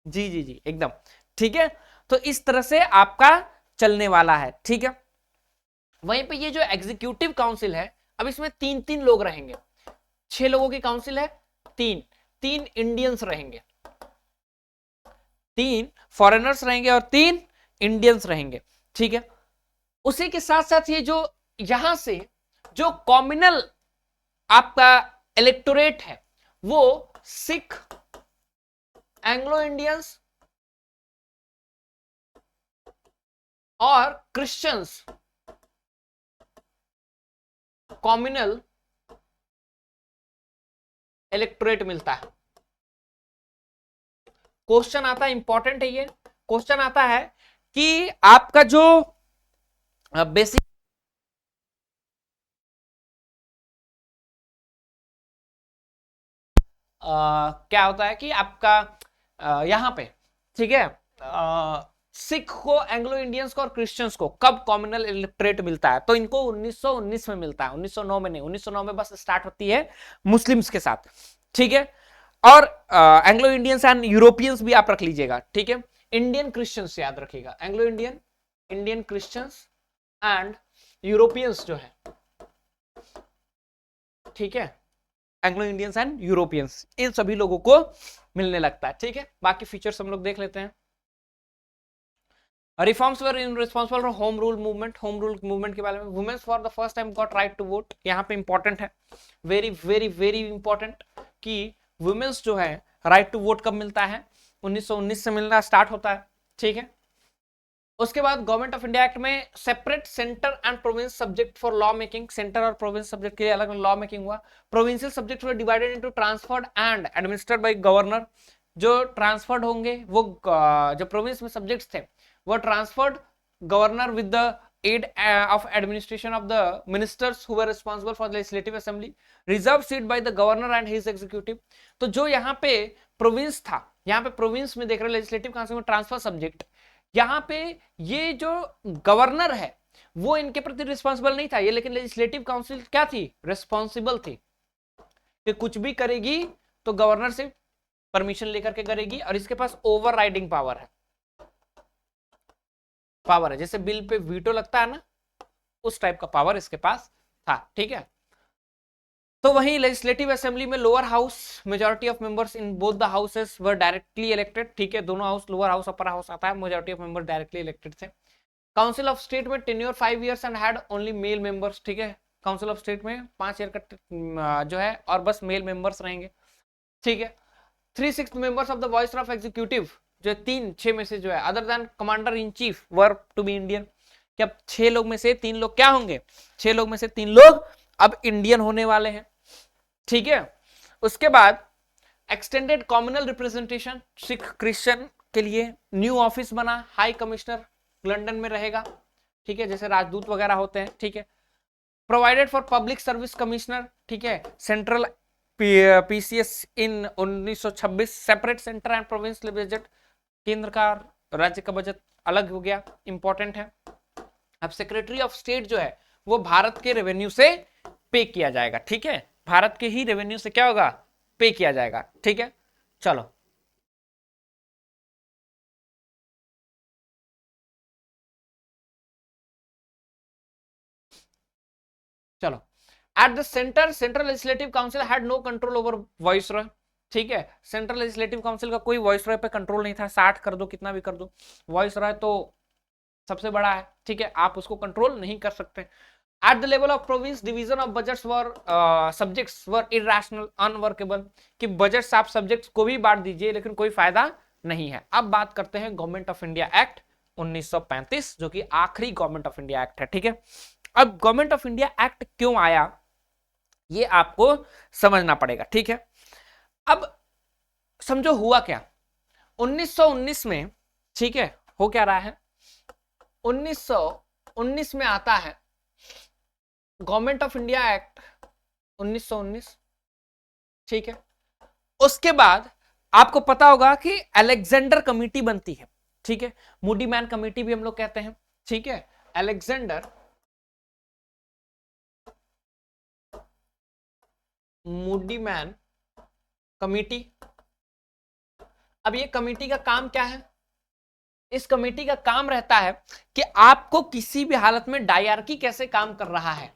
जी जी जी एकदम, ठीक है। तो इस तरह से आपका चलने वाला है, ठीक है। वहीं पे ये जो एग्जीक्यूटिव काउंसिल है, अब इसमें तीन तीन लोग रहेंगे, 6 लोगों की काउंसिल है, तीन तीन इंडियंस रहेंगे, 3 फॉरेनर्स रहेंगे और 3 इंडियंस रहेंगे, ठीक है। उसी के साथ साथ ये जो यहां से जो कॉम्युनल आपका इलेक्टोरेट है वो सिख, एंग्लो इंडियंस और क्रिश्चियंस कॉम्युनल इलेक्टोरेट मिलता है। क्वेश्चन आता है, इंपॉर्टेंट है ये क्वेश्चन आता है कि आपका जो बेसिक क्या होता है कि आपका यहां पे, ठीक है, सिख को, एंग्लो इंडियंस को और क्रिश्चियंस को कब कॉम्युनल इलेक्टोरेट मिलता है, तो इनको 1919 में मिलता है, 1909 में नहीं, 1909 में बस स्टार्ट होती है मुस्लिम्स के साथ, ठीक है। और एंग्लो इंडियंस एंड यूरोपियंस भी आप रख लीजिएगा, ठीक है। इंडियन क्रिश्चियंस याद रखिएगा, Anglo Indian, Indian Christians and Europeans जो है, ठीक है, एंग्लो इंडियंस एंड यूरोपियंस, इन सभी लोगों को मिलने लगता है, ठीक है। बाकी फीचर्स हम लोग देख लेते हैं। Reforms were in responsible for home rule movement, home rule movement के बारे में, womens for the first time got right to vote, यहाँ पे इंपॉर्टेंट है, वेरी वेरी वेरी इंपॉर्टेंट, कि वुमेन्स जो है राइट टू वोट कब मिलता है, 1919 से मिलना स्टार्ट होता है, ठीक है। उसके बाद गवर्नमेंट ऑफ इंडिया एक्ट में separate centre and province subject for law making, centre और प्रोविंस सब्जेक्ट के लिए अलग लॉ मेकिंग हुआ। Provincial subject were divided into transferred and administered by governor, जो ट्रांसफर्ड होंगे वो जो प्रोविंस में सब्जेक्ट्स थे वो transferred governor with the aid of administration of the ministers who were responsible for the legislative assembly, reserved seat by the governor and his executive। तो जो यहाँ पे प्रोविंस था, यहाँ पे प्रोविंस में देख रहे लेजिस्लेटिव काउंसिल में ट्रांसफर सब्जेक्ट, यहाँ पे ये जो गवर्नर है वो इनके प्रति रिस्पॉन्सिबल नहीं था ये, लेकिन लेजिस्लेटिव काउंसिल क्या थी, रिस्पॉन्सिबल थी, कि कुछ भी करेगी तो गवर्नर से परमिशन लेकर के करेगी, और इसके पास ओवर राइडिंग पावर है, पावर है, जैसे बिल पे वीटो लगता है ना, उस टाइप का पावर इसके पास था, ठीक है। तो वहीं लेजिस्लेटिव असेंबली में lower house majority of members in both the houses were directly elected, ठीक है, दोनों house, lower house upper house आता है, majority of member directly elected थे। काउंसिल ऑफ स्टेट में tenure 5 years and had only male members, ठीक है, council of state में 5 ईयर का जो है और बस मेल मेंबर्स रहेंगे, ठीक है। 3/6 members of the voice of executive, जो 3/6 में से जो है other than commander in chief were to be Indian, कि अब 6 लोग में से 3 लोग क्या होंगे, 6 लोग में से 3 लोग अब इंडियन होने वाले हैं, ठीक है। उसके बाद extended communal representation, Sikh Christian के लिए न्यू ऑफिस बना, हाई कमिश्नर लंदन में रहेगा, ठीक है, जैसे राजदूत वगैरह होते हैं, ठीक है। Provided for public service commissioner, ठीक है, central PCS in 1926, separate centre and province budget, केंद्र का राज्य का बजट अलग हो गया, इंपॉर्टेंट है। अब सेक्रेटरी ऑफ स्टेट जो है वो भारत के रेवेन्यू से पे किया जाएगा, ठीक है, भारत के ही रेवेन्यू से क्या होगा, पे किया जाएगा, ठीक है। चलो चलो at the centre, central legislative council had no control over viceroy, ठीक है, सेंट्रल लेजिस्लेटिव काउंसिल का कोई वॉइसरॉय पे कंट्रोल नहीं था, 60 कर दो कितना भी कर दो, वॉइसरॉय तो सबसे बड़ा है, ठीक है, आप उसको कंट्रोल नहीं कर सकते। At the level of province division of budgets were subjects were irrational unworkable, कि बजट्स आप सब्जेक्ट्स को भी बांट दीजिए लेकिन कोई फायदा नहीं है। अब बात करते हैं गवर्नमेंट ऑफ इंडिया एक्ट 1935, जो कि आखिरी गवर्नमेंट ऑफ इंडिया एक्ट है। ठीक है, अब गवर्नमेंट ऑफ इंडिया एक्ट क्यों आया ये आपको समझना पड़ेगा। ठीक है, अब समझो हुआ क्या 1919 में। ठीक है, हो क्या रहा है 1919 में आता है गवर्नमेंट ऑफ इंडिया एक्ट 1919। ठीक है, उसके बाद आपको पता होगा कि अलेक्जेंडर कमेटी बनती है। ठीक है, मूडी मैन कमेटी भी हम लोग कहते हैं। ठीक है, अलेक्जेंडर मूडी मैन कमेटी। अब ये कमेटी का काम क्या है? इस कमेटी का काम रहता है कि आपको किसी भी हालत में डायरकी कैसे काम कर रहा है।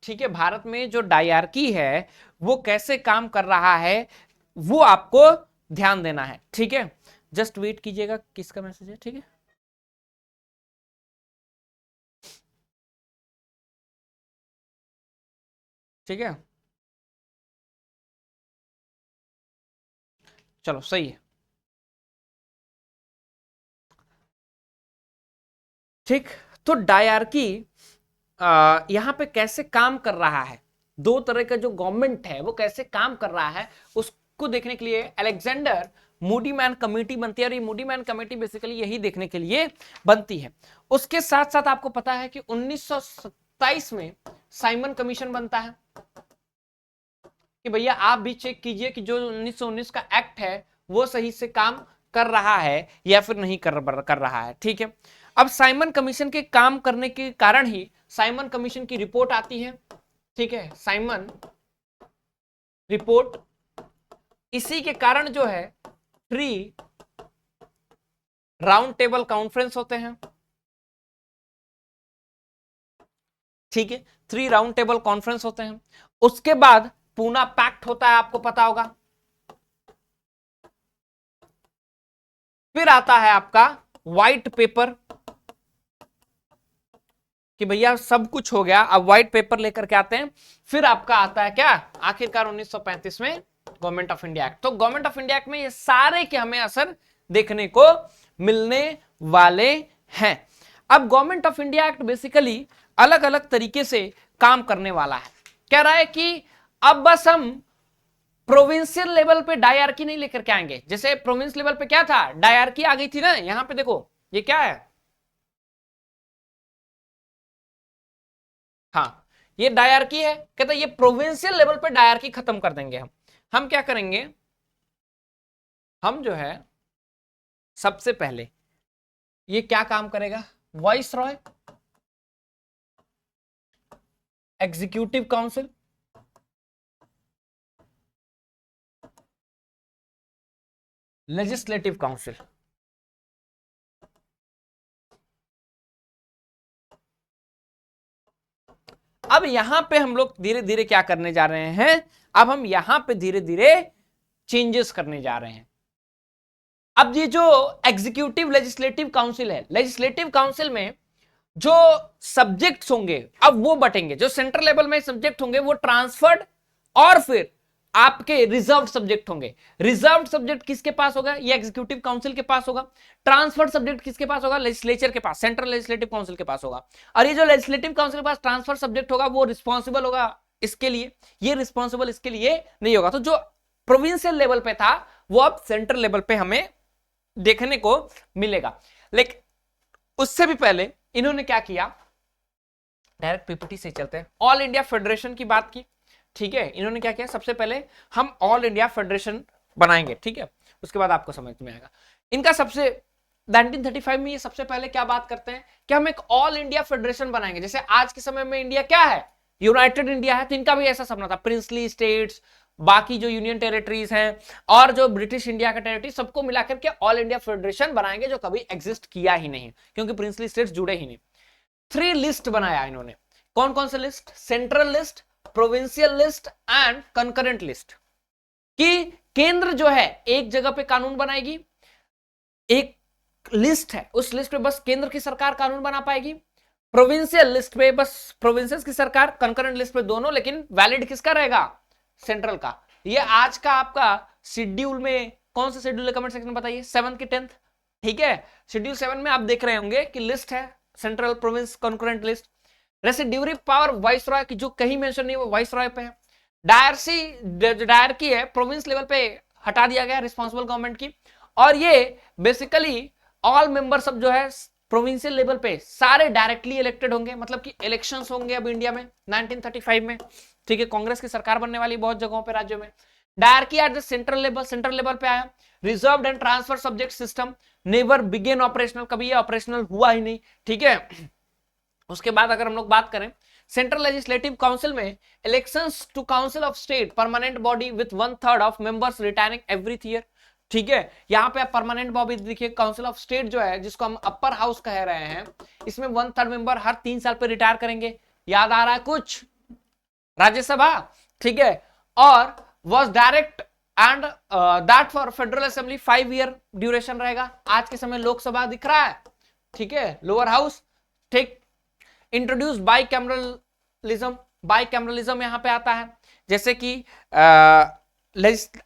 ठीक है, भारत में जो डायरकी है वो कैसे काम कर रहा है वो आपको ध्यान देना है। ठीक है, जस्ट वेट कीजिएगा, किसका मैसेज है? ठीक है, ठीक है, चलो सही है। ठीक, तो डायरकी यहां पे कैसे काम कर रहा है, दो तरह का जो गवर्नमेंट है वो कैसे काम कर रहा है उसको देखने के लिए अलेक्जेंडर मूडी मैन कमेटी बनती है। और ये मूडी मैन कमेटी बेसिकली यही देखने के लिए बनती है। उसके साथ साथ आपको पता है कि 1927 में साइमन कमीशन बनता है कि भैया आप भी चेक कीजिए कि जो 1919 का एक्ट है वो सही से काम कर रहा है या फिर नहीं कर रहा है। ठीक है, अब साइमन कमीशन के काम करने के कारण ही साइमन कमीशन की रिपोर्ट आती है। ठीक है, साइमन रिपोर्ट, इसी के कारण जो है 3 राउंड टेबल कॉन्फ्रेंस होते हैं। ठीक है, 3 राउंड टेबल कॉन्फ्रेंस होते हैं। उसके बाद पूना पैक्ट होता है, आपको पता होगा। फिर आता है आपका व्हाइट पेपर कि भैया सब कुछ हो गया, अब व्हाइट पेपर लेकर के आते हैं। फिर आपका आता है क्या आखिरकार 1935 में गवर्नमेंट ऑफ इंडिया एक्ट। तो गवर्नमेंट ऑफ इंडिया एक्ट में ये सारे के हमें असर देखने को मिलने वाले हैं। अब government of India act basically अलग अलग तरीके से काम करने वाला है। कह रहा है कि अब बस हम प्रोविंशियल लेवल पे डायरकी नहीं लेकर के आएंगे। जैसे प्रोविंस लेवल पे क्या था, डायरकी आ गई थी ना, यहां पे देखो ये क्या है, हाँ ये डायरकी है। कहते ये प्रोविंशियल लेवल पे डायरकी खत्म कर देंगे। हम क्या करेंगे, हम जो है सबसे पहले ये क्या काम करेगा, vice Roy, executive council, legislative council. अब यहां पे हम लोग धीरे धीरे क्या करने जा रहे हैं, अब हम यहां पे धीरे धीरे चेंजेस करने जा रहे हैं। अब ये जो एग्जीक्यूटिव लेजिस्लेटिव काउंसिल है, लेजिस्लेटिव काउंसिल में जो सब्जेक्ट्स होंगे अब वो बटेंगे। जो सेंट्रल लेवल में सब्जेक्ट होंगे वो ट्रांसफर्ड और फिर आपके रिजर्व सब्जेक्ट होंगे। रिजर्व सब्जेक्ट किसके पास होगा, ये एग्जीक्यूटिव काउंसिल के पास होगा। ट्रांसफर्ड सब्जेक्ट किसके पास होगा, लेजिस्लेचर के पास, सेंट्रल लेजिस्लेटिव काउंसिल के पास होगा। और ये जो लेजिस्लेटिव काउंसिल के पास ट्रांसफर सब्जेक्ट होगा वो रिस्पॉन्सिबल होगा इसके लिए, ये रिस्पॉन्सिबल इसके लिए नहीं होगा। तो जो प्रोविंशियल लेवल पे था वो अब सेंट्रल लेवल पे हमें देखने को मिलेगा। लेकिन उससे भी पहले इन्होंने क्या किया, डायरेक्ट पीपीटी से चलते हैं, ऑल इंडिया फेडरेशन की बात की। ठीक है, इन्होंने क्या किया, सबसे पहले हम ऑल इंडिया फेडरेशन बनाएंगे। ठीक है, उसके बाद आपको समझ में आएगा। इनका सबसे 1935 में ये सबसे पहले क्या बात करते हैं कि हम एक ऑल इंडिया फेडरेशन बनाएंगे। जैसे आज के समय में इंडिया क्या है, यूनाइटेड इंडिया है, तो इनका भी ऐसा सपना था। प्रिंसली स्टेट्स, बाकी जो यूनियन टेरिटरीज हैं और जो ब्रिटिश इंडिया का टेरिटरी, सबको मिलाकर के ऑल इंडिया फेडरेशन बनाएंगे, जो कभी एग्जिस्ट किया ही नहीं क्योंकि प्रिंसली स्टेट्स जुड़े ही नहीं। 3 लिस्ट बनाया इन्होंने। कौन कौन से list, central list, provincial list and concurrent list. कि केंद्र जो है एक जगह पे कानून बनाएगी, एक लिस्ट है उस लिस्ट पे बस केंद्र की सरकार कानून बना पाएगी। प्रोविंशियल लिस्ट पे बस प्रोविंसेस की सरकार, कंकरेंट लिस्ट पे दोनों, लेकिन वैलिड किसका रहेगा, सेंट्रल का। ये आज का आपका शेड्यूल में कौन सा शेड्यूल है, कमेंट सेक्शन में बताइए, 7th की 10th, ठीक है। शेड्यूल 7 में आप देख रहे होंगे कि लिस्ट है, central province concurrent list. Residuary power vice Roy की जो कहीं मेंशन नहीं, वो वाइस रॉय पे है। डायरकी है प्रोविंस लेवल पे हटा दिया गया, रिस्पॉन्सिबल गवर्नमेंट की। और ये बेसिकली ऑल मेंबर्स अब जो है प्रोविंशियल लेवल पे सारे डायरेक्टली इलेक्टेड होंगे, मतलब कि इलेक्शंस होंगे अब इंडिया में 1935 में। ठीक है, कांग्रेस की सरकार बनने वाली बहुत जगहों पे, राज्यों में। Dyarchy at the central level पे आया। Reserved and transfer subject system never began operational, कभी ये ऑपरेशनल हुआ ही नहीं। ठीक है, उसके बाद अगर हम लोग बात करें सेंट्रल लेजिस्लेटिव काउंसिल में, elections to council of state permanent body with 1/3 of members retiring every year. ठीक है, यहां पे आप परमानेंट बॉडी देखिए, काउंसिल ऑफ स्टेट जो है जिसको हम अपर हाउस कह रहे हैं, इसमें 1/3 मेंबर हर 3 साल पे रिटायर करेंगे। याद आ रहा है कुछ? राज्यसभा। ठीक है, और was direct and that for federal assembly 5 year duration रहेगा। आज के समय लोकसभा दिख रहा है, ठीक है, लोअर हाउस। ठीक, introduce by cameralism, by cameralism यहां पे आता है। जैसे कि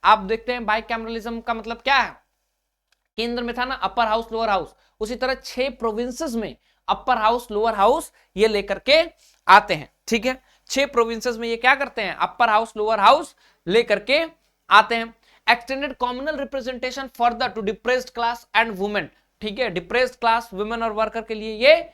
आप देखते हैं बाई कैमरलिज्म का मतलब क्या है, केंद्र में था ना अपर हाउस लोअर हाउस, उसी तरह 6 प्रोविंसेस में अपर हाउस लोअर हाउस ये लेकर के आते हैं। ठीक है, 6 प्रोविंसेस में ये क्या करते हैं, अपर हाउस लोअर हाउस लेकर के आते हैं। Extended communal representation further to depressed class and women. ठीक है, डिप्रेस्ड क्लास, वुमेन और वर्कर के लिए ये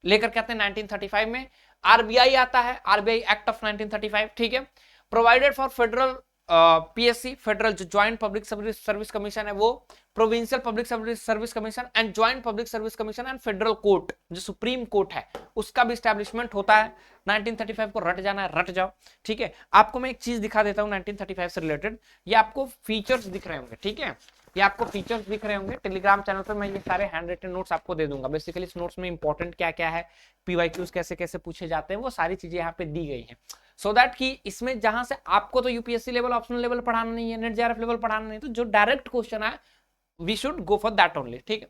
लेकर के आते हैं 1935 में। आरबीआई आता है, आरबीआई एक्ट ऑफ 1935। ठीक है, provided for federal PSC, federal जो ज्वाइंट पब्लिक सर्विस कमीशन है वो, provincial public service commission and joint public service commission and federal court जो सुप्रीम कोर्ट है उसका भी स्टैब्लिशमेंट होता है। 1935 को रट जाना है, रट जाओ। ठीक है, आपको मैं एक चीज दिखा देता हूं 1935 से रिलेटेड, ये आपको फीचर्स दिख रहे होंगे। ठीक है, ये आपको फीचर्स दिख रहे होंगे, टेलीग्राम चैनल पे मैं ये सारे हैंड रिटन नोट्स आपको दे दूंगा। बेसिकली इस नोट्स में इंपॉर्टेंट क्या क्या है, पीवाईक्यूज कैसे कैसे पूछे जाते हैं, वो सारी चीजें यहाँ पे दी गई हैं। सो दैट कि इसमें जहां से आपको तो यूपीएससी लेवल ऑप्शनल लेवल पढ़ाना नहीं है, नेट जेआरएफ लेवल पढ़ाना नहीं, तो जो डायरेक्ट क्वेश्चन है we should go for that only. ठीक है,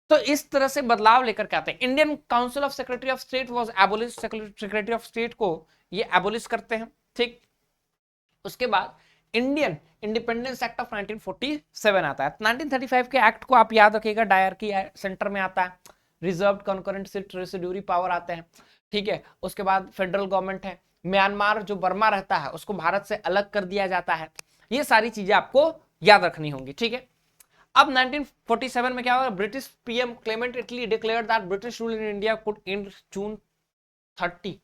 तो इस तरह से बदलाव लेकर के आते हैं। Indian council of secretary of state was abolish, secretary of state को ये एबोलिश करते हैं। ठीक, उसके बाद इंडियन इंडिपेंडेंस एक्ट ऑफ 1947 आता है। 1935 के एक्ट को आप याद रखिएगा, डायरकी सेंटर में आता है, reserve concurrent seat residuary power आते हैं। ठीक है, उसके बाद फेडरल गवर्नमेंट है, म्यांमार जो बर्मा रहता है उसको भारत से अलग कर दिया जाता है। ये सारी चीजें आपको याद रखनी होंगी। ठीक है, अब 1947 में क्या हुआ, British PM Clement Italy declared that British rule in India could and June 30,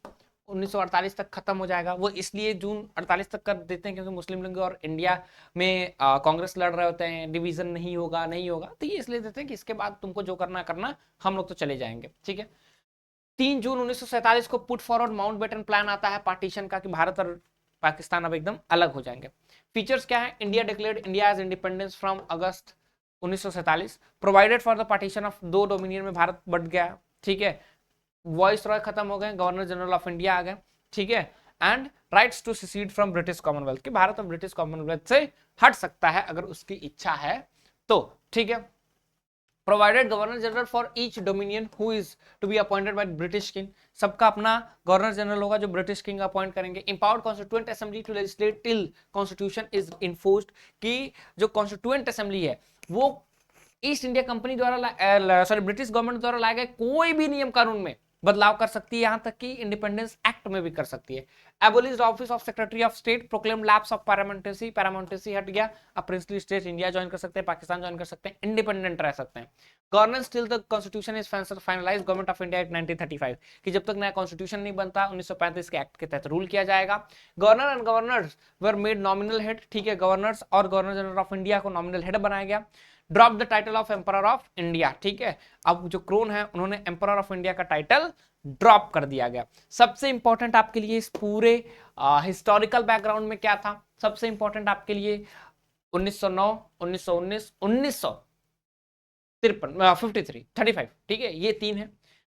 1948 तक खत्म हो जाएगा। वो इसलिए जून 48 तक कर देते हैं क्योंकि मुस्लिम लीग और इंडिया में कांग्रेस लड़ रहे होते हैं, डिवीजन नहीं होगा नहीं होगा, तो ये इसलिए देते हैं कि इसके बाद तुमको जो करना करना, हम लोग तो चले जाएंगे। ठीक है, 3 जून 1947 को पुट फॉरवर्ड माउंटबेटन प्लान आता है पार्टीशन का, कि भारत और पाकिस्तान अब एकदम अलग हो जाएंगे। फीचर्स क्या है, India declared India as independence from August 1947, provided for the partition of 2 dominion में भारत बढ़ गया। ठीक है, वॉइस रॉय खत्म हो गए, गवर्नर जनरल ऑफ इंडिया आ गए। ठीक है, and rights to secede from British Commonwealth, कि भारत और ब्रिटिश कॉमनवेल्थ से हट सकता है अगर उसकी इच्छा है तो। ठीक है, provided governor general for each dominion who is to be appointed by British king, सबका अपना गवर्नर जनरल होगा जो ब्रिटिश किंग अपॉइंट करेंगे। Empowered constituent assembly to legislate till constitution is enforced, कि जो कॉन्स्टिट्यूएंट असेंबली है वो ईस्ट इंडिया कंपनी द्वारा सॉरी ब्रिटिश गवर्नमेंट द्वारा लाए गए कोई भी नियम कानून में बदलाव कर सकती है, यहां तक कि इंडिपेंडेंस एक्ट में भी कर सकती है। Abolished office of secretary of state, proclaim lapse of paramountcy, paramountcy हट गया, अब प्रिंसली स्टेट इंडिया ज्वाइन कर सकते हैं, पाकिस्तान ज्वाइन कर सकते हैं, इंडिपेंडेंट रह सकते हैं। Governance till the constitution is finalised, government of India act 1935, कि जब तक नया कॉन्स्टिट्यूशन नहीं बनता 1935 के एक्ट के तहत रूल किया जाएगा। Governor and governors were made nominal head, ठीक है, गवर्नर्स और गवर्नर जनरल ऑफ इंडिया को नॉमिनल हेड बनाया गया। Drop the title of emperor of India, ठीक है, अब जो क्रोन है उन्होंने एम्परर ऑफ इंडिया का टाइटल ड्रॉप कर दिया गया। सबसे इंपॉर्टेंट आपके लिए इस पूरे हिस्टोरिकल बैकग्राउंड में क्या था, सबसे इंपॉर्टेंट आपके लिए 1909, 1919, 1953, 53, 35, ठीक है, ये 3 है।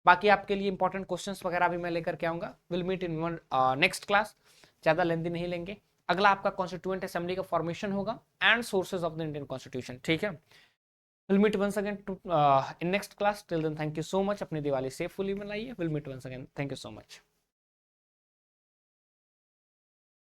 बाकी आपके लिए इंपॉर्टेंट क्वेश्चंस वगैरह भी मैं लेकर के आऊंगा। Will meet in next class, ज्यादा लेंथी नहीं लेंगे। अगला आपका कॉन्स्टिट्यूएंट असेंबली का फॉर्मेशन होगा and sources of the Indian constitution, ठीक है। We'll meet once again in next class. Till then, thank you so much. अपनी Diwali सेफुली मनाइए. We'll meet once again. Thank you so much.